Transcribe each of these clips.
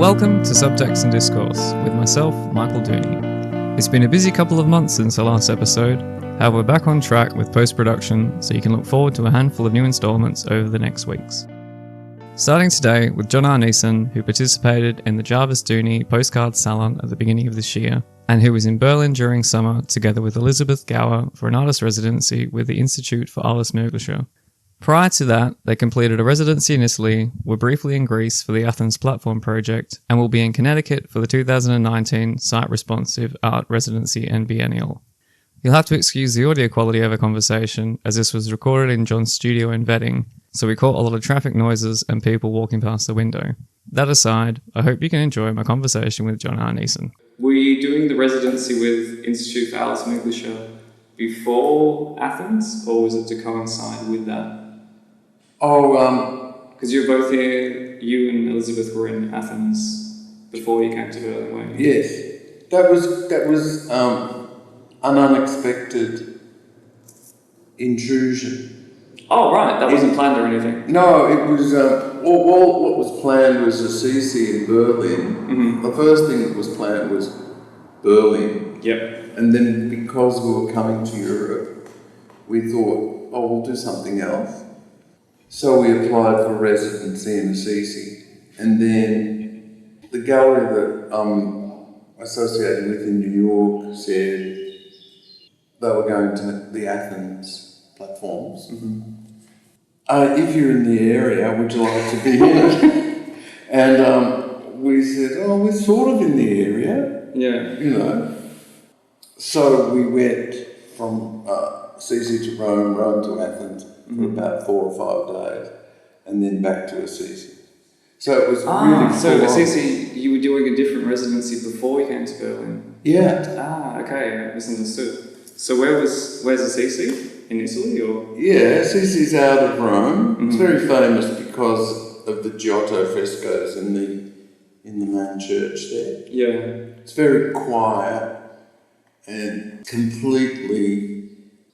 Welcome to Subtext Discourse with myself, Michael Dooney. It's been a busy couple of months since the last episode. However, we're back on track with post-production, so you can look forward to a handful of new installments over the next weeks. Starting today with John R Neeson, who participated in the Jarvis Dooney Postcard Salon at the beginning of this year, and who was in Berlin during summer together with Elizabeth Gower for an artist residency with the Institut for Alles Mögliche. Prior to that, they completed a residency in Italy, were briefly in Greece for the Athens Platform Project, and will be in Connecticut for the 2019 Site-Responsive Art Residency Biennale. You'll have to excuse the audio quality of our conversation, as this was recorded in John's studio in Reading, so we caught a lot of traffic noises and people walking past the window. That aside, I hope you can enjoy my conversation with John R Neeson. Were you doing the residency with Institut for Alles Mögliche before Athens, or was it to coincide with that? Because you're both here, you and Elizabeth were in Athens before you came to Berlin, weren't you? Yes. That was an unexpected intrusion. Oh, right. That wasn't planned or anything? No, it was... all what was planned was a CC in Berlin. Mm-hmm. The first thing that was planned was Berlin. Yep. And then because we were coming to Europe, we thought, we'll do something else. So we applied for residency in Assisi, and then the gallery that I'm associated with in New York said they were going to the Athens platforms. Mm-hmm. If you're in the area, would you like to be here? And we said, we're sort of in the area. Yeah. So we went from Assisi to Rome, Rome to Athens, for about 4 or 5 days, and then back to Assisi. So it was really so Assisi, you were doing a different residency before you came to Berlin? Yeah. Okay, I misunderstood. So where's Assisi? In Italy, or? Yeah, Assisi's out of Rome. Mm-hmm. It's very famous because of the Giotto frescoes in the main church there. Yeah. It's very quiet and completely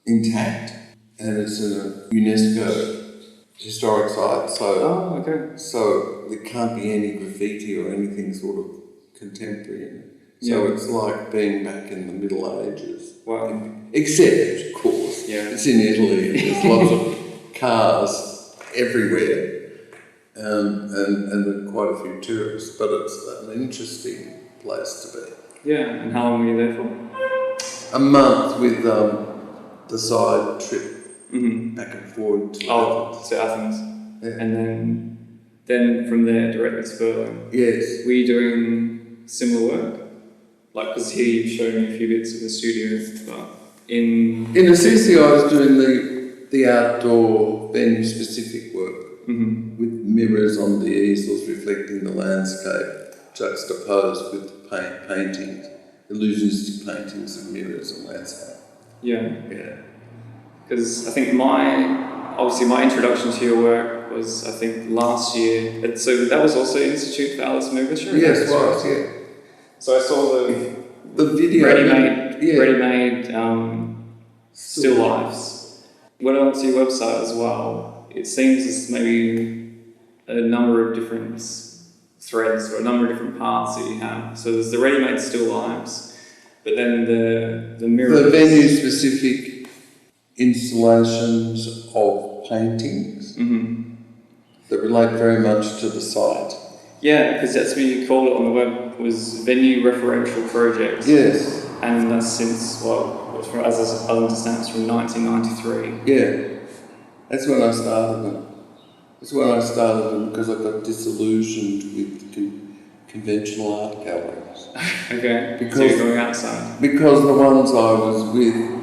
intact. And it's a UNESCO historic site, so there can't be any graffiti or anything sort of contemporary in it. So it's like being back in the Middle Ages. Wow. Except, of course, it's in Italy and there's lots of cars everywhere and there are quite a few tourists, but it's an interesting place to be. Yeah, and how long were you there for? A month with the side trip. Mm-hmm. Back and forward to Athens. To Athens. Yeah. And then from there directly to Berlin. Yes. Were you doing similar work? Like, because here you've shown me a few bits of the studio, but in Assisi I was doing the outdoor venue specific work with mirrors on the easels reflecting the landscape juxtaposed with paintings, illusionistic paintings of mirrors and landscape. Yeah. Because I think my introduction to your work was, I think, last year. So that was also Institut for Alles Mögliche? Yes, it was, yeah. So I saw the video. Ready-made still lifes. When I went to your website as well, it seems as maybe a number of different threads or a number of different paths that you have. So there's the ready-made still lives, but then the mirrors. The venue-specific installations of paintings that relate very much to the site. Yeah, because that's what you called it on the web, was venue referential projects. Yes. And that's since, as I understand, it's from 1993. Yeah, that's when I started them. Because I got disillusioned with conventional art galleries. Okay, so you're going outside? Because the ones I was with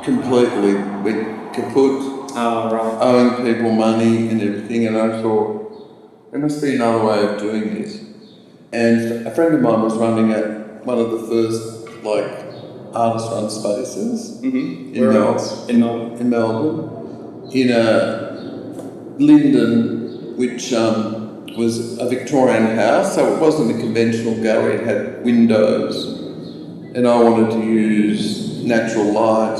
completely went kaput, owing people money and everything, and I thought, there must be another way of doing this. And a friend of mine was running at one of the first, artist-run spaces in Melbourne, in a Linden, which was a Victorian house, so it wasn't a conventional gallery, it had windows, and I wanted to use natural light,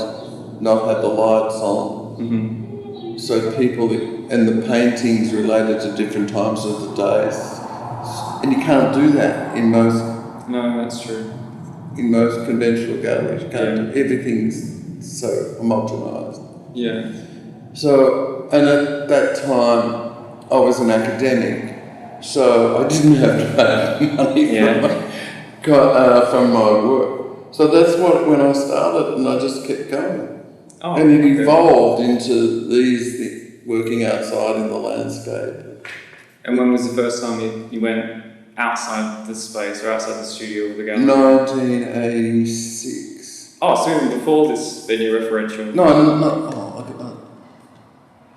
not have the lights on. So people, and the paintings related to different times of the day, And you can't do that in most No, that's true. conventional galleries. You can't do, everything's so homogenised. Yeah. So, and at that time, I was an academic, so I didn't have to pay money from my work. So that's when I started, and I just kept going. Oh, and it evolved into these things, working outside in the landscape. And when was the first time you went outside the space or outside the studio of the gallery? 1986. Oh, so even before this venue referential? No,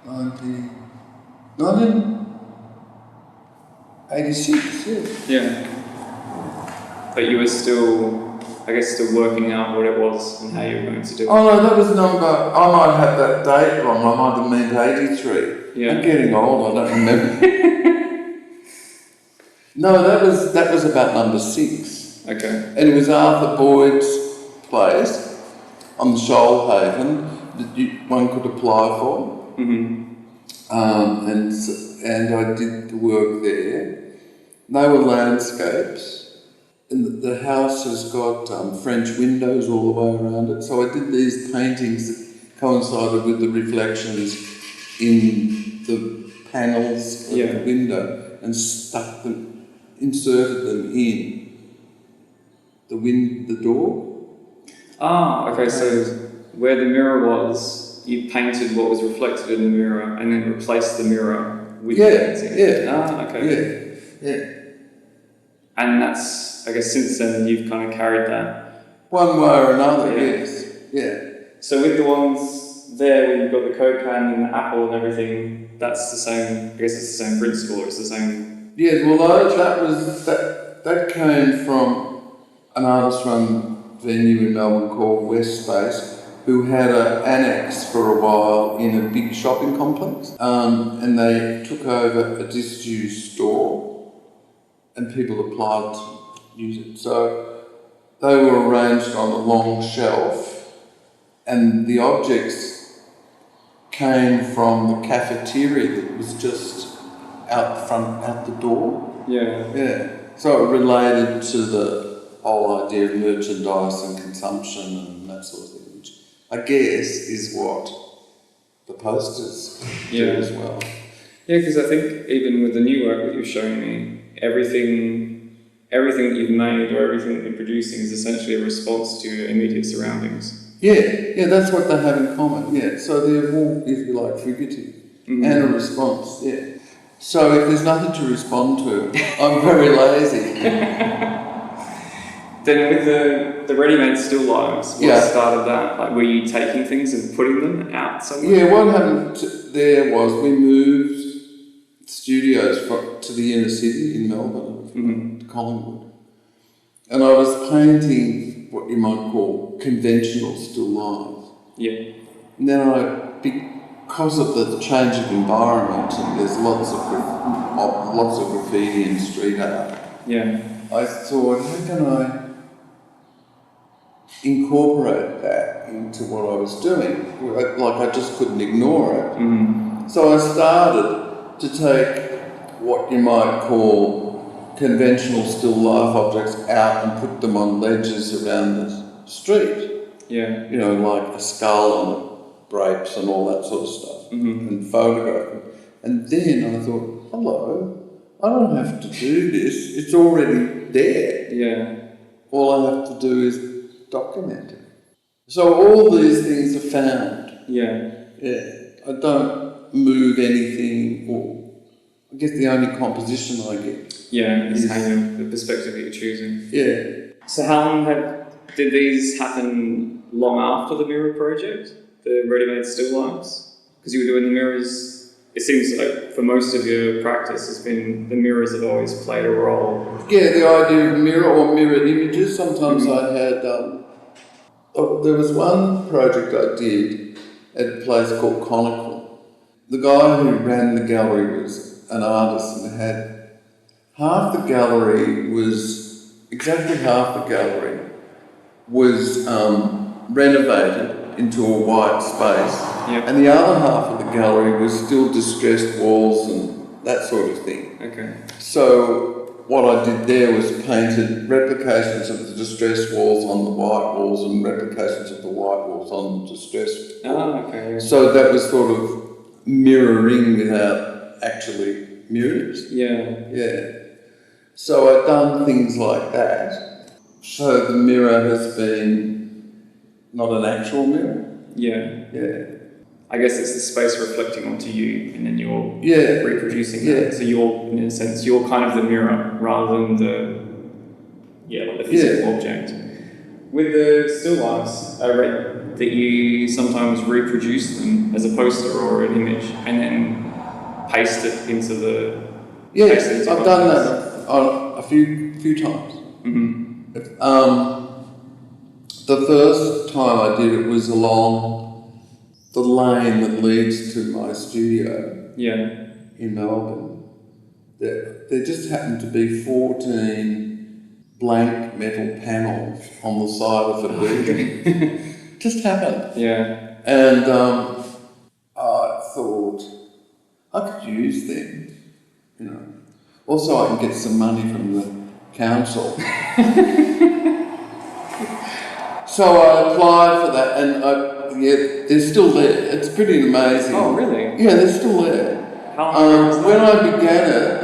1986, yeah. But you were still, I guess, still working out what it was and how you were going to do it. Oh no, that was number, I might have that date wrong, I might have meant 83. Yeah. I'm getting old, I don't remember. No, that was about number 6. Okay. And it was Arthur Boyd's place on the Shoalhaven that one could apply for. Mm-hmm. And I did the work there. They were landscapes. And the house has got French windows all the way around it. So I did these paintings that coincided with the reflections in the panels of the window and inserted them in the door. Ah, okay, so where the mirror was, you painted what was reflected in the mirror and then replaced the mirror with the painting. Yeah. Ah, okay. Yeah. And that's, I guess, since then you've kind of carried that. One way or another, yes. Yeah. So with the ones there where you've got the Coke can and the apple and everything, that's the same, I guess it's the same principle, or it's the same... Yeah, well that came from an artist-run venue in Melbourne called West Space, who had an annex for a while in a big shopping complex, and they took over a disused store and people applied to use it. So they were arranged on a long shelf and the objects came from the cafeteria that was just out the door. Yeah. So it related to the whole idea of merchandise and consumption and that sort of thing, which I guess is what the posters do as well. Yeah, because I think even with the new work that you've shown me, everything that you've made or everything that you're producing is essentially a response to your immediate surroundings. Yeah, that's what they have in common, yeah. So they're all, if you like, fugitive and a response, yeah. So if there's nothing to respond to, I'm very lazy. Then with the ready-made still lifes, what started that? Like, were you taking things and putting them out somewhere? Yeah, what happened there was we moved studios to the inner city in Melbourne, to Collingwood. And I was painting what you might call conventional still life. Yeah. And then because of the change of environment, and there's lots of graffiti and street art. Yeah. I thought, how can I incorporate that into what I was doing? Like I just couldn't ignore it. Mm-hmm. So I started to take what you might call conventional still life objects out and put them on ledges around the street. Yeah. You know, like a skull and grapes and all that sort of stuff, and photographing. And then I thought, hello, I don't have to do this, it's already there. Yeah. All I have to do is document it. So all these things are found. Yeah. I don't move anything, or I guess the only composition I get. Yeah, is the perspective that you're choosing. Yeah. So how long did these happen long after the mirror project? The ready-made still lifes? Because you were doing the mirrors, it seems like for most of your practice has been the mirrors have always played a role. Yeah, the idea of mirror or mirror images. Sometimes I had, there was one project I did at a place called Connecticut. The guy who ran the gallery was an artist and had half the gallery was renovated into a white space, and the other half of the gallery was still distressed walls and that sort of thing. Okay. So what I did there was painted replications of the distressed walls on the white walls and replications of the white walls on the distressed walls. Oh, okay. So that was sort of mirroring without actually mirrors. Yeah. Yeah. So I've done things like that. So the mirror has been not an actual mirror. Yeah. Yeah. I guess it's the space reflecting onto you, and then you're reproducing Yeah. that. So you're, in a sense, you're kind of the mirror rather than like the physical object. With the still lifes, I read that you sometimes reproduce them as a poster or an image, and then paste it into the. Yes, I've done that a few times. Mm-hmm. The first time I did it was along the lane that leads to my studio in Melbourne. There just happened to be 14 blank metal panels on the side of the building. Just happened. Yeah. And I thought I could use them, you know. Also, I can get some money from the council. So I applied for that, and they're still there. It's pretty amazing. Oh, really? Yeah, they're still there. How long ago was when I began it,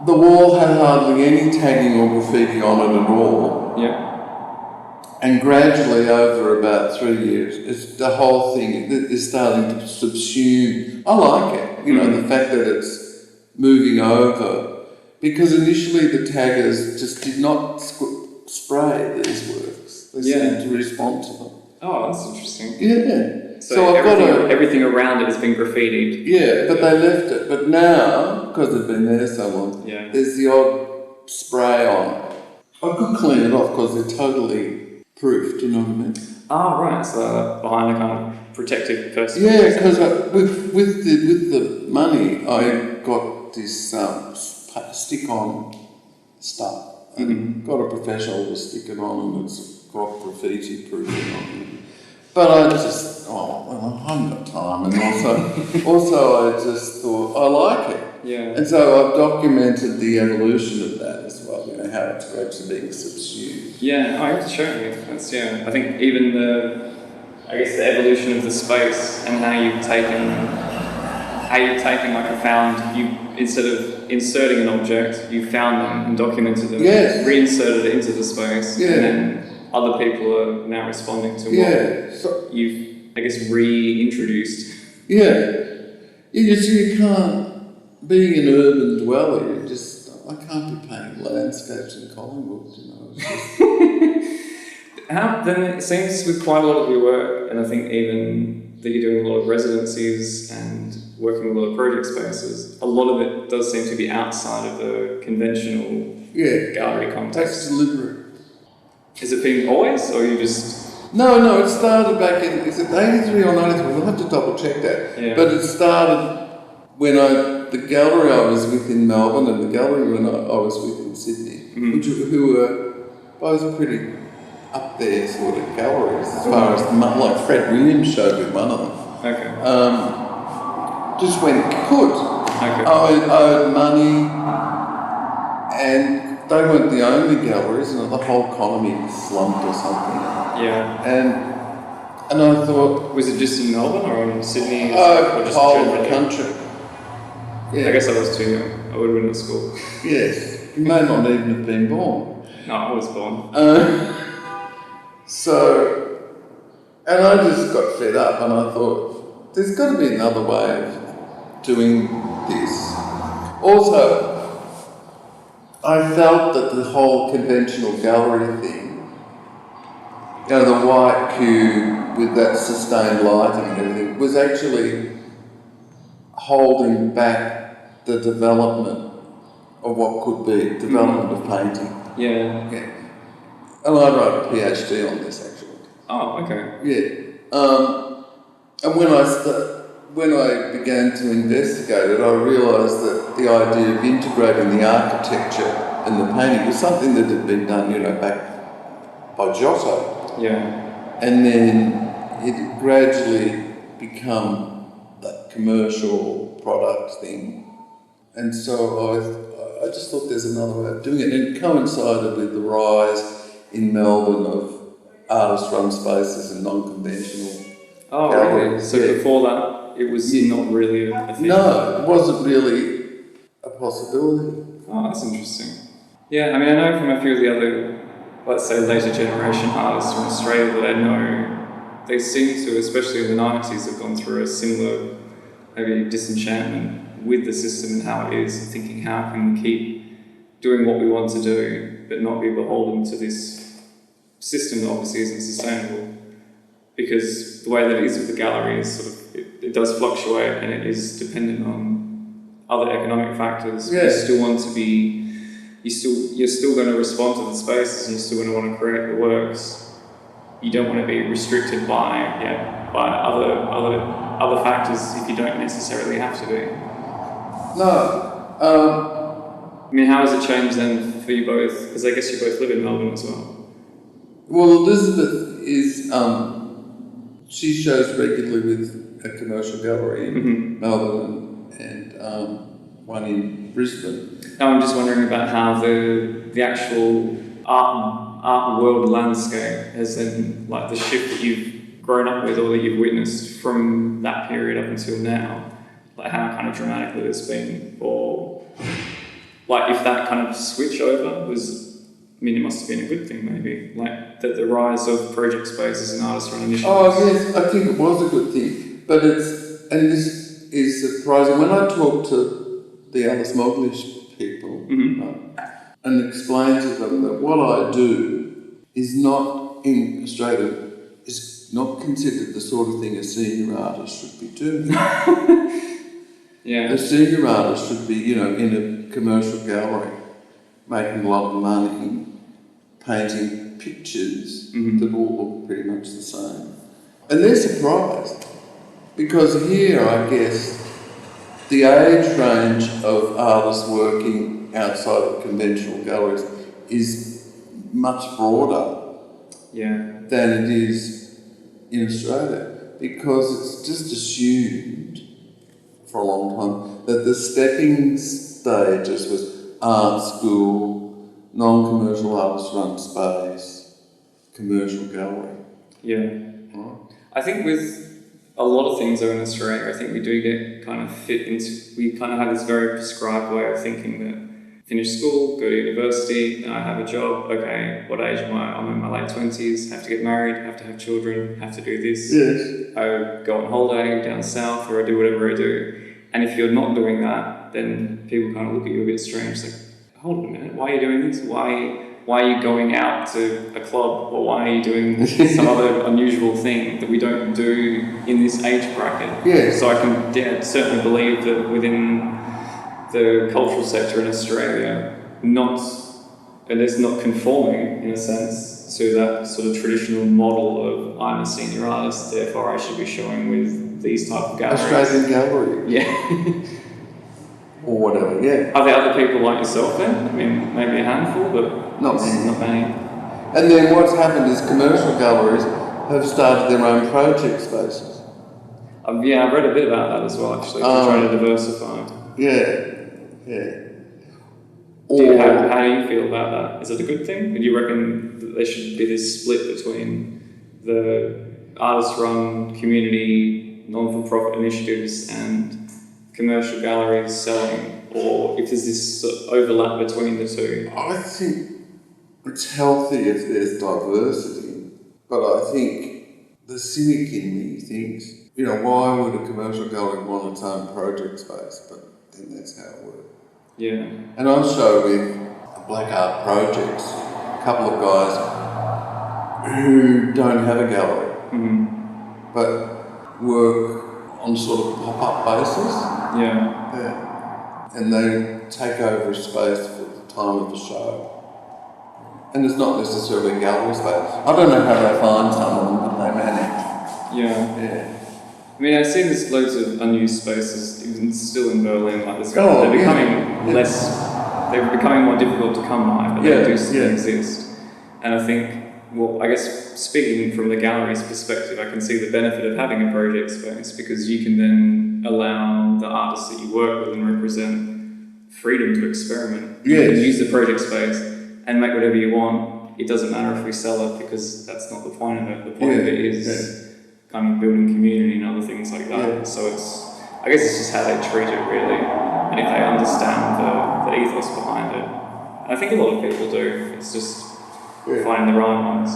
the wall had hardly any tagging or graffiti on it at all. Yeah. And gradually, over about 3 years, the whole thing is starting to subsume. I like it, you know, the fact that it's moving over. Because initially the taggers just did not spray these works. They seemed to respond to them. Oh, that's interesting. Yeah. So I've got everything around it has been graffitied. Yeah, but they left it. But now, because they've been there so long, there's the odd spray on. I could clean it off because they're totally proof, do you know what I mean? Oh, right, so behind a kind of protective person. Yeah, because with the money, I got this stick-on stuff. And got a professional to stick it on, and it's got graffiti proofing on it. But I just, I haven't got time, and also I just thought, I like it. Yeah. And so I've documented the evolution of that as well, you know, how it's gradually being subsumed. Yeah, I have to show you. That's, I think even the evolution of the space and how you've taken like a found, instead of inserting an object, you found them and documented them, reinserted it into the space, and then other people are now responding to what you've, reintroduced. Yeah. You can't, being an urban dweller, I can't be painting landscapes in Collingwood, you know. Then it seems with quite a lot of your work, and I think even that you're doing a lot of residencies and working with a lot of project spaces, a lot of it does seem to be outside of the conventional gallery context. That's deliberate. Has it been always, or you just... No, it started back in, is it 83 or 93? We'll have to double check that. Yeah. But it started when the gallery I was with in Melbourne and the gallery when I was with in Sydney, who were both pretty up there sort of galleries as far as, like Fred Williams showed with one of them. Okay. Just when it could. Okay. I owed money, and they weren't the only galleries, and the whole economy slumped or something. Yeah. And I thought... Was it just in Melbourne or in Sydney? Or just whole of the country. Yeah. I guess I was too young. I would have been at school. Yes. You may not even have been born. No, I was born. And I just got fed up, and I thought, there's got to be another way of doing this. Also, I felt that the whole conventional gallery thing, you know, the white cube with that sustained lighting and everything, was actually holding back the development of what could be development of painting. Yeah. And I wrote a PhD on this actually. Oh, okay. And when I began to investigate it, I realised that the idea of integrating the architecture and the painting was something that had been done, you know, back by Giotto. Yeah. And then it had gradually become that commercial product thing. And so I just thought there's another way of doing it. And it coincided with the rise in Melbourne of artist-run spaces and non-conventional galleries. Really? So before that, it was not really a thing? No, it wasn't really a possibility. Oh, that's interesting. Yeah, I mean, I know from a few of the other, let's say, later generation artists from Australia that I know, they seem to, especially in the 90s, have gone through a similar, maybe disenchantment with the system and how it is, and thinking how can we keep doing what we want to do, but not be beholden to this system that obviously isn't sustainable. Because the way that it is with the gallery is sort of, it does fluctuate and it is dependent on other economic factors. Yeah. You still want to be, you're still going to respond to the spaces and you're still going to want to create the works. You don't want to be restricted by other factors if you don't necessarily have to be. No. I mean, how has it changed then for you both? Because I guess you both live in Melbourne as well. Well, Elizabeth is, she shows regularly with a commercial gallery in Melbourne and one in Brisbane. Now I'm just wondering about how the actual art world landscape has then, like the shift that you've grown up with or that you've witnessed from that period up until now, like how kind of dramatically it's been, or like if that kind of switch over was, I mean, it must have been a good thing maybe, like the rise of project spaces and artist-run initiatives. Oh yes, I think it was a good thing, but this is surprising. When I talk to the Alles Mögliche people and explain to them that what I do is not in Australia, is not considered the sort of thing a senior artist should be doing. Yeah. A senior artist should be, in a commercial gallery, making a lot of money, painting pictures that all look pretty much the same. And they're surprised, because here, I guess, the age range of artists working outside of conventional galleries is much broader than it is in Australia, because it's just assumed for a long time that the stepping stages was art school, non-commercial artist-run space, commercial gallery. Yeah. Right? I think with a lot of things though in Australia, I think we do get kind of fit into, we kind of have this very prescribed way of thinking that finish school, go to university, then I have a job, okay, what age am I? I'm in my late 20s, have to get married, have to have children, have to do this. Yes. I go on holiday down south, or I do whatever I do. And if you're not doing that, then people kind of look at you a bit strange, like, hold on a minute, why are you doing this? Why are you going out to a club, or why are you doing some other unusual thing that we don't do in this age bracket? Yeah. So I can certainly believe that within the cultural sector in Australia, it's not conforming in a sense to that sort of traditional model of I'm a senior artist, therefore I should be showing with these type of galleries. Australian gallery. Yeah. Or whatever, yeah. Are there other people like yourself then? I mean, maybe a handful, but not many. And then what's happened is commercial galleries have started their own project spaces. I've read a bit about that as well, actually, to try to diversify. Yeah. How do you feel about that? Is it a good thing? Do you reckon that there should be this split between the artist-run community, non-for-profit initiatives and commercial galleries selling, or if there's this overlap between the two? I think it's healthy if there's diversity, but I think the cynic in me thinks, why would a commercial gallery want its own project space? But then that's how it works. Yeah. And I show with Black Art Projects, a couple of guys who don't have a gallery, but work on sort of pop-up basis. Yeah. And they take over a space for the time of the show. And it's not necessarily a gallery space. I don't know how they find some of them, but they manage. Yeah. I mean, I've seen there's loads of unused spaces, even still in Berlin, like this. They're becoming they're becoming more difficult to come by, but they do still exist. And I think, I guess speaking from the gallery's perspective, I can see the benefit of having a project space, because you can then allow the artists that you work with and represent freedom to experiment. Yes. You can use the project space and make whatever you want. It doesn't matter if we sell it, because that's not the point of it. The point of it is kind of building community and other things like that. Yeah. So I guess it's just how they treat it, really, and if they understand the ethos behind it. And I think a lot of people do. It's just finding the right ones.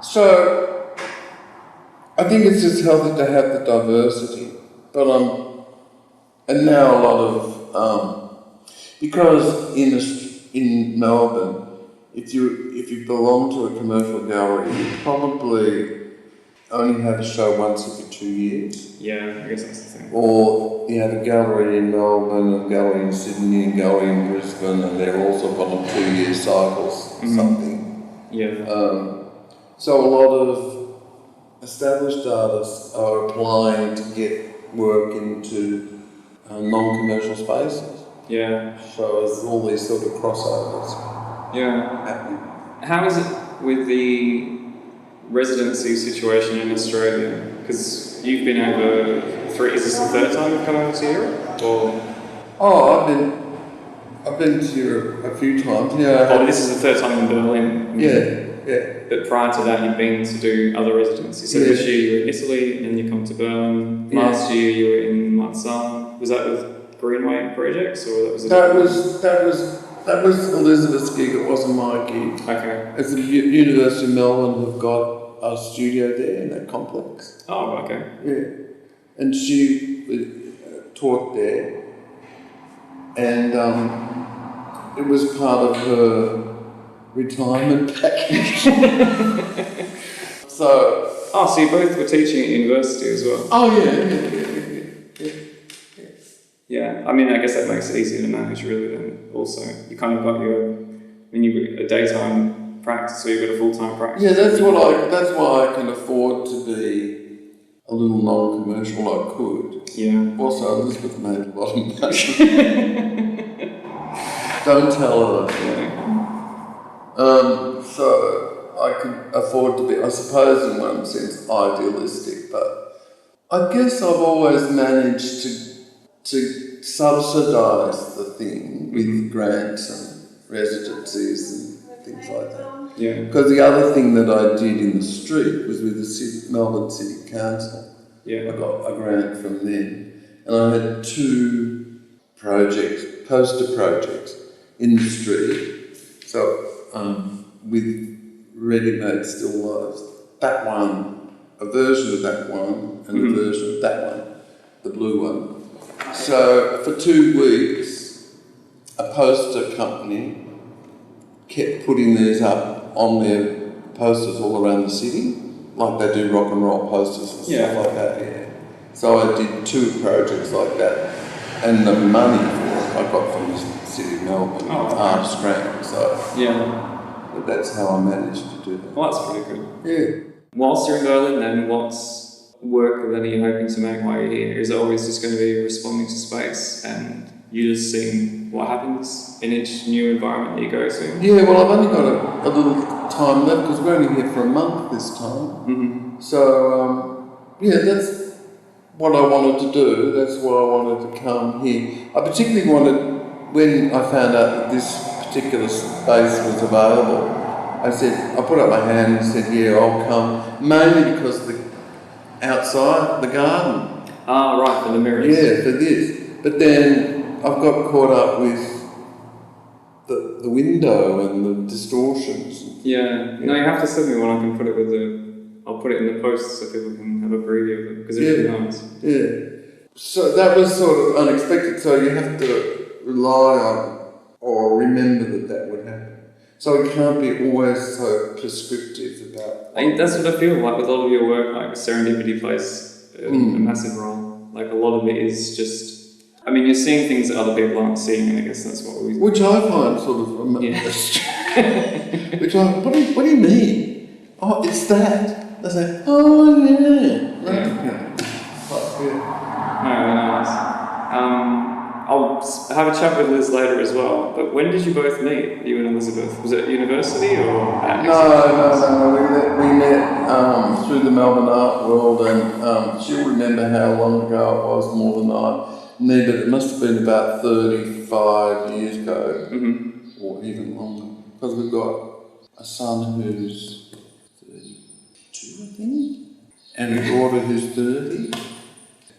So, I think it's just healthy to have the diversity, but and now a lot of because in Melbourne, if you belong to a commercial gallery, you probably only have a show once every 2 years. Yeah, I guess that's the thing. Or you have a gallery in Melbourne, a gallery in Sydney, a gallery in Brisbane, and they're also on 2-year cycles or something. Yeah. So a lot of established artists are applying to get work into non-commercial spaces. Yeah. So there's all these sort of crossovers happening. How is it with the residency situation in Australia? Because you've been over is this the third time you've come over to Europe? Or? Oh, I've been to Europe a few times. Yeah. This is the third time in Berlin. Yeah. But prior to that, you've been to do other residencies. So this year you were in Italy, and then you come to Berlin. Last year you were in Marsan. Was that with Greenway Projects, or that was Elizabeth's gig. It wasn't my gig. Okay. As the University of Melbourne have got a studio there in that complex. Oh, okay. Yeah, and she taught there, and it was part of her retirement package. So you both were teaching at university as well? Oh, Yeah, I mean, I guess that makes it easier to manage, really, then also. You kind of got a daytime practice, so you've got a full-time practice. Yeah, that's why I can afford to be a little non-commercial. I could. Yeah. Also, Elizabeth made a lot of money. Don't tell her. Yeah. So I can afford to be, I suppose in one sense, idealistic, but I guess I've always managed to subsidise the thing with grants and residencies and things like that. Yeah. Because the other thing that I did in the street was with the Melbourne City Council. Yeah. I got a grant from them, and I had 2 poster projects in the street. So with ready-made still lifes. That one, a version of that one, and a version of that one, the blue one. So for 2 weeks, a poster company kept putting these up on their posters all around the city, like they do rock and roll posters and stuff like that. Yeah. So I did 2 projects like that, and the money for it I got from the City of Melbourne, artist grant. So but that's how I managed to do that. Well, that's pretty good. Yeah. Whilst you're in Berlin, then, what's work that are you hoping to make while you're here? Is it always just going to be responding to space and you just seeing what happens in each new environment that you go to? Yeah, well, I've only got a little time left because we're only here for a month this time. So, that's what I wanted to do. That's why I wanted to come here. I particularly wanted, when I found out that this particular space was available, I put up my hand and said, yeah, I'll come, mainly because the outside, the garden. Ah, right, for the mirrors. Yeah, for this. But then I've got caught up with the window and the distortions. Yeah. No, you have to send me one. I can put it I'll put it in the post so people can have a preview of it, because it's really nice. Yeah. So that was sort of unexpected, so you have to rely on or remember that would happen. So it can't be always so prescriptive about... That's what I feel like with a lot of your work, like serendipity plays a massive role. Like a lot of it is just... I mean, you're seeing things that other people aren't seeing, and I guess that's what we... Which I find sort of... what do you mean? Oh, it's that. They say, oh, yeah. Really nice. I'll have a chat with Liz later as well, but when did you both meet, you and Elizabeth? Was it at university or at No. We met through the Melbourne art world, and she'll remember how long ago it was more than I. neither. It must have been about 35 years ago, Mm-hmm. or even longer, because we've got a son who's 32, I think, and a daughter who's 30.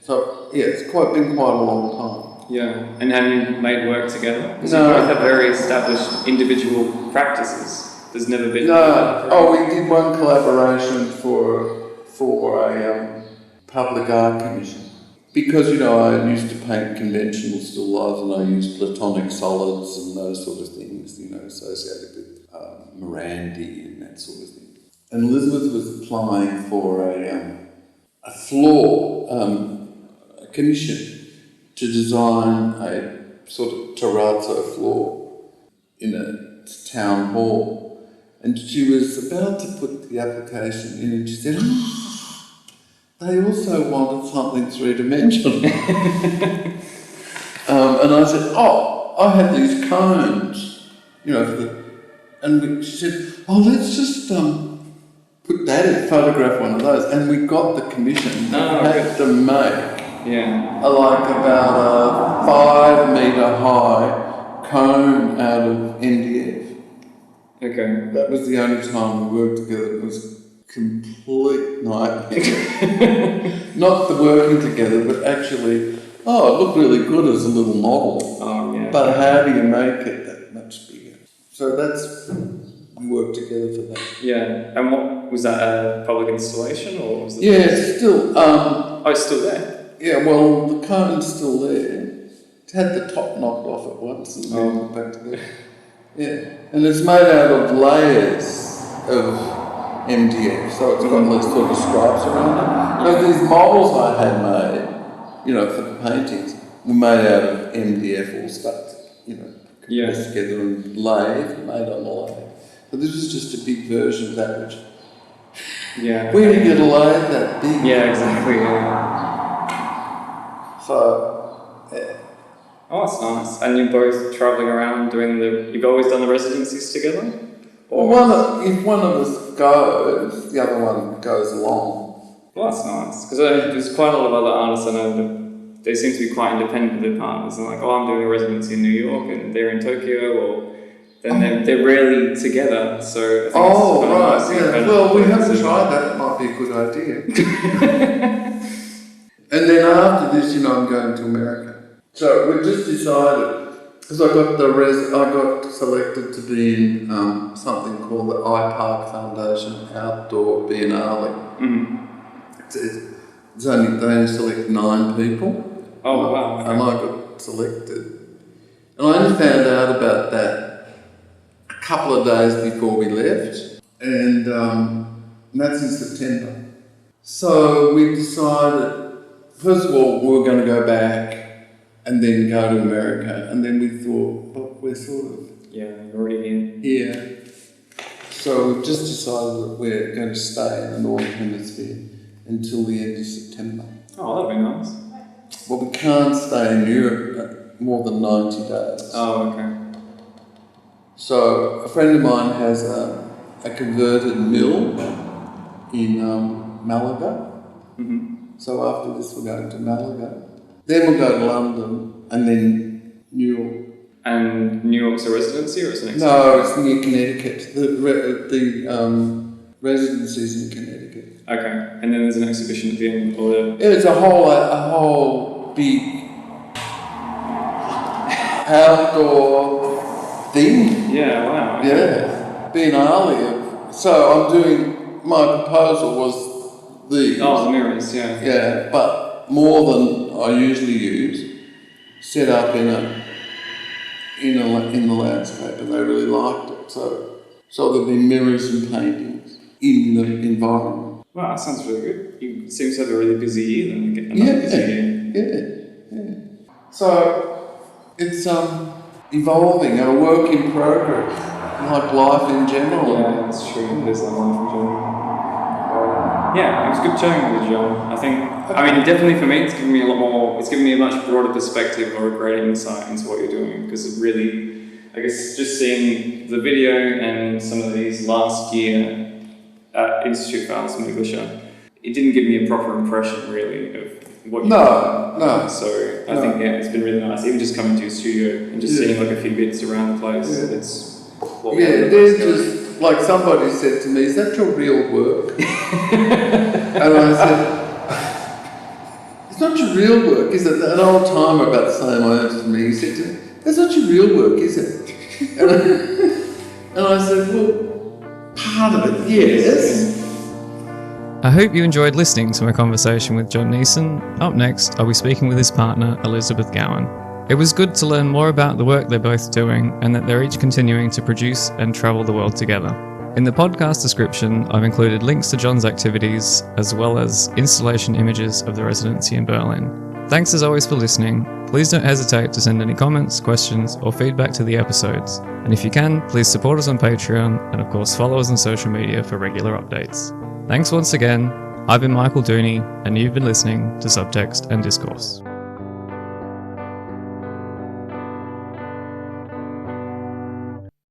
So yeah, it's been quite a long time. Yeah, and have you made work together? Because No. you both have very established individual practices. There's never been... No. Oh, we did one collaboration for a public art commission. Because, I used to paint conventional still lifes and I used platonic solids and those sort of things, associated with Morandi and that sort of thing. And Elizabeth was applying for a floor, a commission to design a sort of terrazzo floor in a town hall. And she was about to put the application in and she said, they also wanted something three-dimensional. And I said, I have these cones, and she said, let's just put that in, photograph one of those. And we got the commission. Had to make about a 5 metre high cone out of MDF. Okay. That was the only time we worked together. It was complete nightmare. Not the working together, but actually, it looked really good as a little model. Oh, yeah. But how do you make it that much bigger? So we worked together for that. Yeah. And what was that, a public installation or was it? Yeah, it's still. It's still there. Yeah, well, the cone's still there. It had the top knocked off at once and then put back together. Yeah, and it's made out of layers of MDF, so it's got these sort of stripes around it. Because these models I had made, for the paintings, were made out of MDF all stuck, together and made on the lathe. But this was just a big version of that, which... Yeah. Where do you get a lathe that big? Yeah, exactly, So, yeah. Oh, that's nice. And you're both travelling around you've always done the residencies together? Well, if one of us goes, the other one goes along. Well, that's nice. Because there's quite a lot of other artists I know that they seem to be quite independent of their partners. And like, I'm doing a residency in New York and they're in Tokyo, or then they're rarely together. So I think it's right, nice. Yeah. Well, we haven't tried that. It might be a good idea. And then after this, I'm going to America. So we just decided, because I got selected to be in something called the iPark Foundation Outdoor Biennale. Mm-hmm. They only select 9 people. Oh, wow. Okay. And I got selected. And I only found out about that a couple of days before we left. And that's in September. So we decided, first of all, we were going to go back and then go to America, and then we thought, but we're sort of... Yeah, you're already here. Yeah. So we've just decided that we're going to stay in the Northern Hemisphere until the end of September. Oh, that'd be nice. Well, we can't stay in Europe more than 90 days. Oh, okay. So a friend of mine has a converted mill in Malaga. Mm-hmm. So after this we're going to Malaga. Then we'll go to London and then New York. And New York's a residency or is it an No, it's near Connecticut. The residency's in Connecticut. Okay, and then there's an exhibition at the end or It's a whole big outdoor thing. Yeah, wow. Okay. Yeah, Biennale. So I'm doing, my proposal was these. Oh, the mirrors, yeah. Yeah, but more than I usually use, set up in the landscape, and they really liked it. So there'll be mirrors and paintings in the environment. Wow, that sounds really good. You seem to have a really busy year then. Busy year. Yeah. So it's evolving, a work in progress, like life in general. Yeah, that's true. It is like life in general. Yeah, it was good chatting with you, John. I mean, definitely for me, it's given me a much broader perspective or a greater insight into what you're doing, because it really, I guess, just seeing the video and some of these last year at Institut for Alles Mögliche, it didn't give me a proper impression, really, of what you No. So I think it's been really nice. Even just coming to your studio and just seeing like a few bits around the place. It's what we have they're just like somebody said to me, "Is that your real work?" And I said, "It's not your real work, is it?" An old timer about the same age to me, he said to me, "That's not your real work, is it?" And I said, "Well, part of it, yes." I hope you enjoyed listening to my conversation with John Neeson. Up next, I'll be speaking with his partner, Elizabeth Gower. It was good to learn more about the work they're both doing and that they're each continuing to produce and travel the world together. In the podcast description, I've included links to John's activities as well as installation images of the residency in Berlin. Thanks as always for listening. Please don't hesitate to send any comments, questions, or feedback to the episodes. And if you can, please support us on Patreon and of course follow us on social media for regular updates. Thanks once again. I've been Michael Dooney, and you've been listening to Subtext and Discourse.